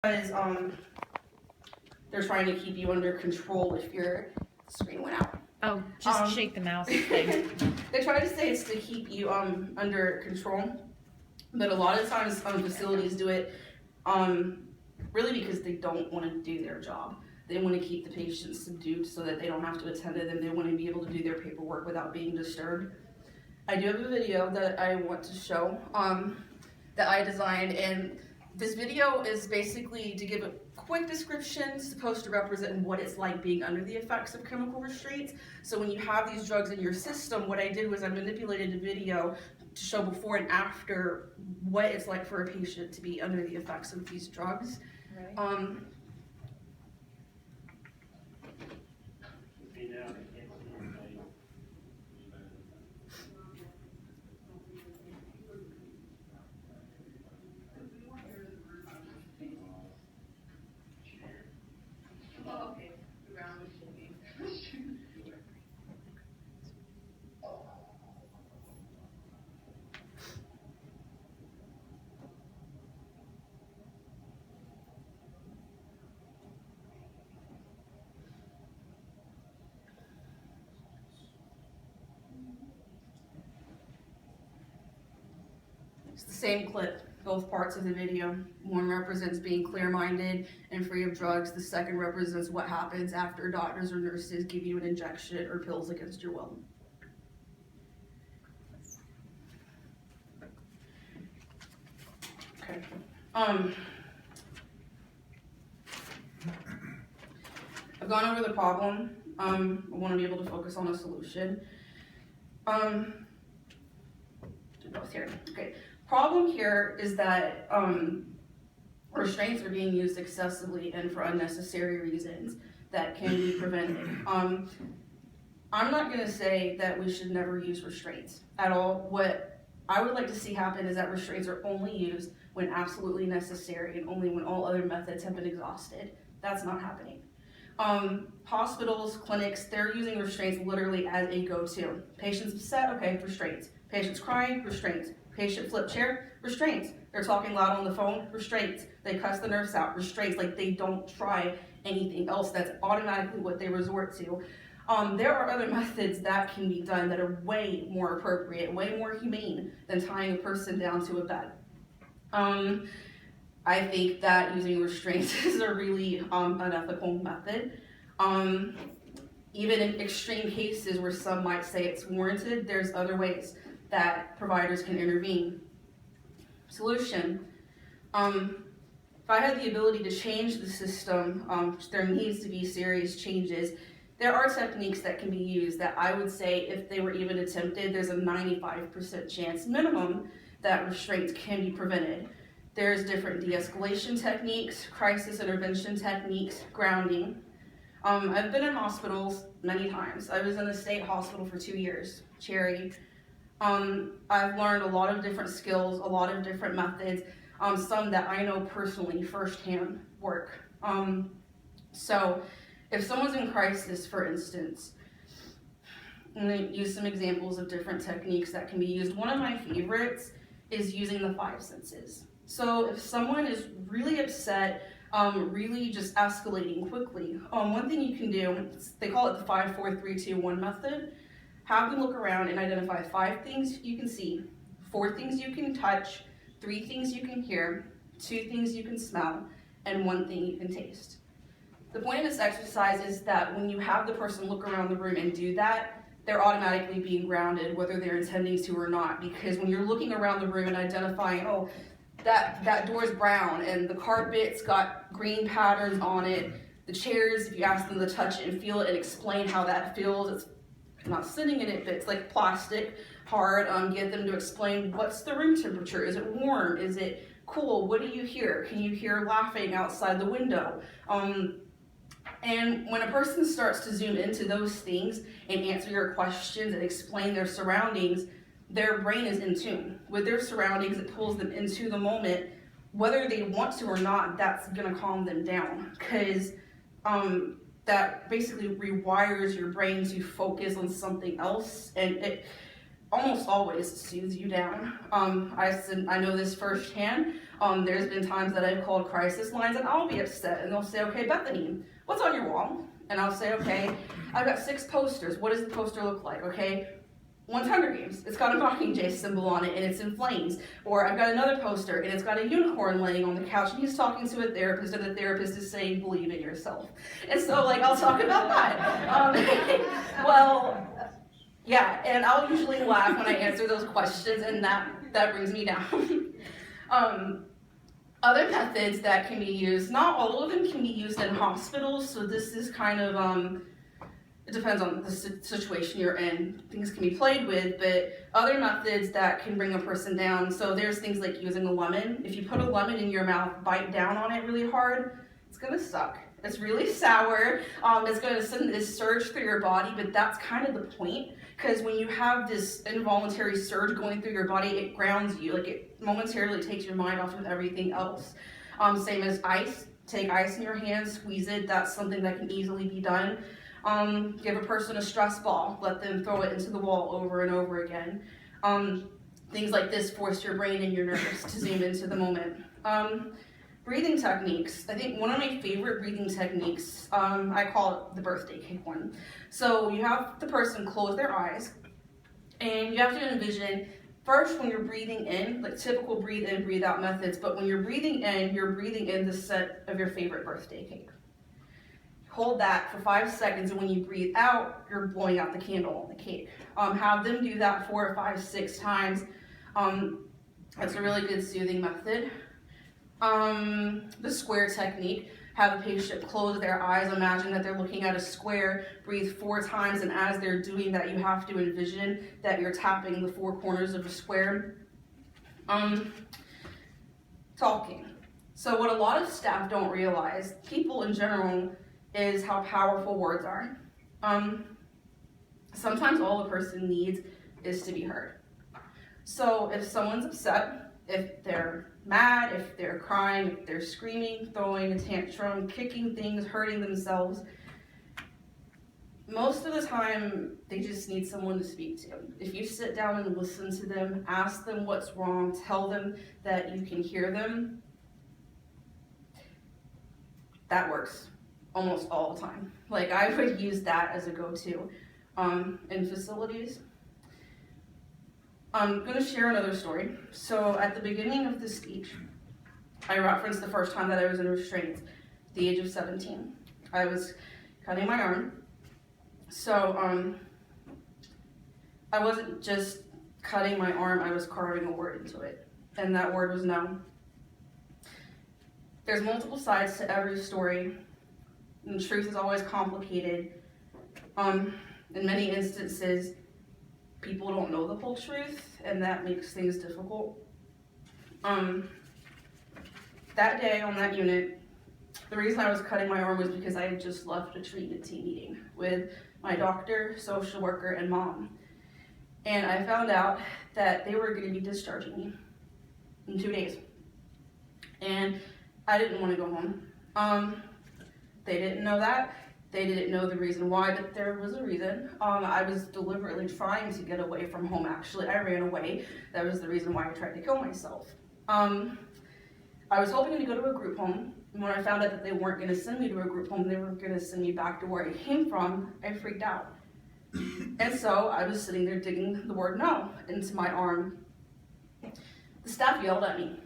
Because they're trying to keep you under control if your screen went out. Oh, just shake the mouse thing. They try to say it's to keep you under control, but a lot of times facilities do it really because they don't want to do their job. They want to keep the patients subdued so that they don't have to attend to them. They want to be able to do their paperwork without being disturbed. I do have a video that I want to show that I designed, and this video is basically to give a quick description, supposed to represent what it's like being under the effects of chemical restraints. So when you have these drugs in your system, what I did was I manipulated the video to show before and after what it's like for a patient to be under the effects of these drugs. Right. It's the same clip, both parts of the video. One represents being clear-minded and free of drugs. The second represents what happens after doctors or nurses give you an injection or pills against your will. Okay. I've gone over the problem. I want to be able to focus on a solution. Do both here. Okay. Problem here is that restraints are being used excessively and for unnecessary reasons that can be prevented. I'm not going to say that we should never use restraints at all. What I would like to see happen is that restraints are only used when absolutely necessary and only when all other methods have been exhausted. That's not happening. Hospitals, clinics, they're using restraints literally as a go-to. Patients upset, okay, restraints. Patients crying, restraints. Patient flip chair, restraints. They're talking loud on the phone, restraints. They cuss the nurse out, restraints. Like, they don't try anything else. That's automatically what they resort to. There are other methods that can be done that are way more appropriate, way more humane than tying a person down to a bed. I think that using restraints is a really unethical method. Even in extreme cases where some might say it's warranted, there's other ways that providers can intervene. Solution. If I had the ability to change the system, there needs to be serious changes. There are techniques that can be used that I would say if they were even attempted, there's a 95% chance minimum that restraints can be prevented. There's different de-escalation techniques, crisis intervention techniques, grounding. I've been in hospitals many times. I was in the state hospital for 2 years, Cherry. I've learned a lot of different skills, a lot of different methods, some that I know personally firsthand work. So if someone's in crisis, for instance, I'm going to use some examples of different techniques that can be used. One of my favorites is using the 5 senses. So if someone is really upset, really just escalating quickly, one thing you can do, they call it the 5, 4, 3, 2, 1 method. Have them look around and identify 5 things you can see, 4 things you can touch, 3 things you can hear, 2 things you can smell, and 1 thing you can taste. The point of this exercise is that when you have the person look around the room and do that, they're automatically being grounded, whether they're intending to or not, because when you're looking around the room and identifying, oh, that door's brown and the carpet's got green patterns on it, the chairs, if you ask them to touch it and feel it and explain how that feels, it's not sitting in it, but it's like plastic, hard. Get them to explain what's the room temperature. Is it warm? Is it cool? What do you hear? Can you hear laughing outside the window? And when a person starts to zoom into those things and answer your questions and explain their surroundings, their brain is in tune with their surroundings. It pulls them into the moment, whether they want to or not. That's gonna calm them down, because that basically rewires your brain to focus on something else, and almost always soothes you down. I know this firsthand. There's been times that I've called crisis lines and I'll be upset and they'll say, okay, Bethany, what's on your wall? And I'll say, okay, I've got 6 posters. What does the poster look like? Okay, one's Hunger Games. It's got a Mockingjay symbol on it and it's in flames. Or I've got another poster and it's got a unicorn laying on the couch and he's talking to a therapist and the therapist is saying, believe in yourself. And so like, I'll talk about that. Well, yeah, and I'll usually laugh when I answer those questions and that brings me down. Other methods that can be used, not all of them can be used in hospitals, so this is kind of, it depends on the situation you're in. Things can be played with, but other methods that can bring a person down, so there's things like using a lemon. If you put a lemon in your mouth, bite down on it really hard, it's gonna suck. It's really sour, it's gonna send this surge through your body, but that's kind of the point, because when you have this involuntary surge going through your body, it grounds you, like it momentarily takes your mind off of everything else. Same as ice, take ice in your hand, squeeze it, that's something that can easily be done. Give a person a stress ball, let them throw it into the wall over and over again. Things like this force your brain and your nerves to zoom into the moment. Breathing techniques. I think one of my favorite breathing techniques, I call it the birthday cake one. So you have the person close their eyes and you have to envision first when you're breathing in, like typical breathe in, breathe out methods, but when you're breathing in the scent of your favorite birthday cake. Hold that for 5 seconds, and when you breathe out, you're blowing out the candle on the cake. Have them do that 4, 5, 6 times. That's a really good soothing method. The square technique. Have a patient close their eyes, imagine that they're looking at a square, breathe 4 times, and as they're doing that, you have to envision that you're tapping the 4 corners of a square. Talking. So what a lot of staff don't realize, people in general, is how powerful words are. Sometimes all a person needs is to be heard. So if someone's upset, if they're mad, if they're crying, if they're screaming, throwing a tantrum, kicking things, hurting themselves, most of the time they just need someone to speak to. If you sit down and listen to them, ask them what's wrong, tell them that you can hear them, that works almost all the time. Like I would use that as a go-to in facilities. I'm going to share another story. So at the beginning of this speech, I referenced the first time that I was in restraints, at the age of 17. I was cutting my arm. So I wasn't just cutting my arm, I was carving a word into it. And that word was no. There's multiple sides to every story, and the truth is always complicated. In many instances, people don't know the whole truth, and that makes things difficult. That day on that unit, the reason I was cutting my arm was because I had just left a treatment team meeting with my doctor, social worker, and mom. And I found out that they were going to be discharging me in 2 days. And I didn't want to go home. They didn't know that. They didn't know the reason why, but there was a reason. I was deliberately trying to get away from home, actually. I ran away. That was the reason why I tried to kill myself. I was hoping to go to a group home. And when I found out that they weren't going to send me to a group home, they were going to send me back to where I came from, I freaked out. And so I was sitting there digging the word no into my arm. The staff yelled at me.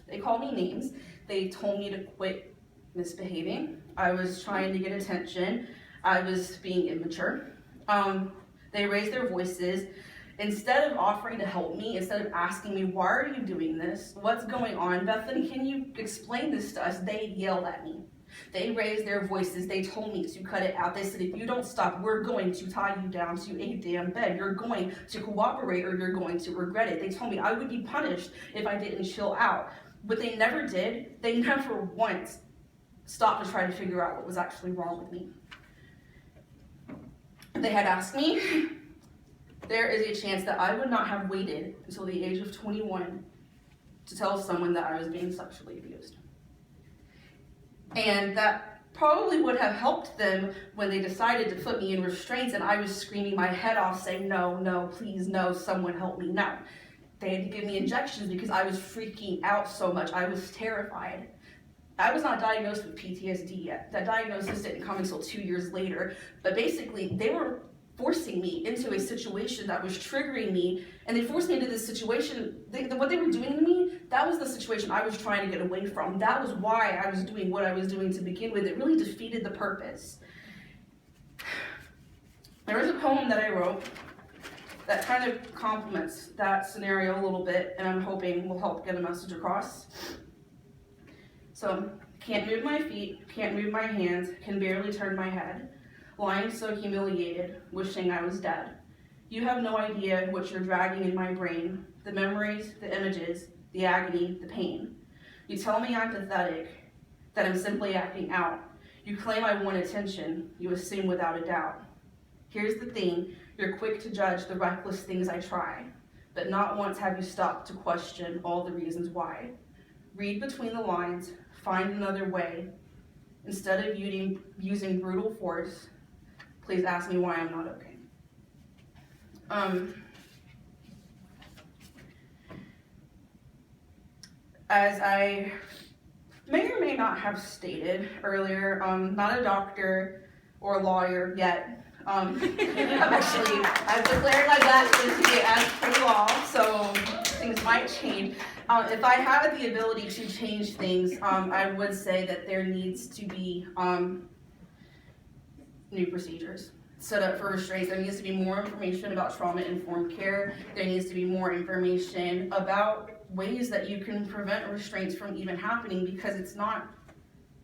They called me names. They told me to quit misbehaving. I was trying to get attention. I was being immature. They raised their voices. Instead of offering to help me, instead of asking me, why are you doing this? What's going on? Bethany, can you explain this to us? They yelled at me. They raised their voices. They told me to cut it out. They said, if you don't stop, we're going to tie you down to a damn bed. You're going to cooperate or you're going to regret it. They told me I would be punished if I didn't chill out. But they never did. They never once stopped to try to figure out what was actually wrong with me. They had asked me, there is a chance that I would not have waited until the age of 21 to tell someone that I was being sexually abused. And that probably would have helped them when they decided to put me in restraints and I was screaming my head off saying, no, no, please, no, someone help me, no. They had to give me injections because I was freaking out so much. I was terrified. I was not diagnosed with PTSD yet. That diagnosis didn't come until 2 years later. But basically, they were forcing me into a situation that was triggering me, and they forced me into this situation. What they were doing to me, that was the situation I was trying to get away from. That was why I was doing what I was doing to begin with. It really defeated the purpose. There was a poem that I wrote that kind of complements that scenario a little bit, and I'm hoping will help get a message across. So, can't move my feet, can't move my hands, can barely turn my head. Lying so humiliated, wishing I was dead. You have no idea what you're dragging in my brain. The memories, the images, the agony, the pain. You tell me I'm pathetic, that I'm simply acting out. You claim I want attention, you assume without a doubt. Here's the thing, you're quick to judge the reckless things I try, but not once have you stopped to question all the reasons why. Read between the lines, find another way. Instead of using brutal force, please ask me why I'm not okay. As I may or may not have stated earlier, not a doctor or a lawyer yet. I've declared my bachelor's as per law, so things might change. If I have the ability to change things, I would say that there needs to be new procedures set up for restraints. There needs to be more information about trauma-informed care. There needs to be more information about ways that you can prevent restraints from even happening, because it's not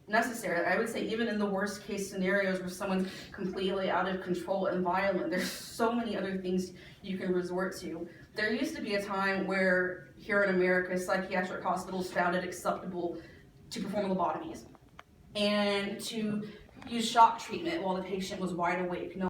necessary. I would say even in the worst case scenarios where someone's completely out of control and violent, there's so many other things you can resort to. There used to be a time where here in America, psychiatric hospitals found it acceptable to perform lobotomies and to use shock treatment while the patient was wide awake.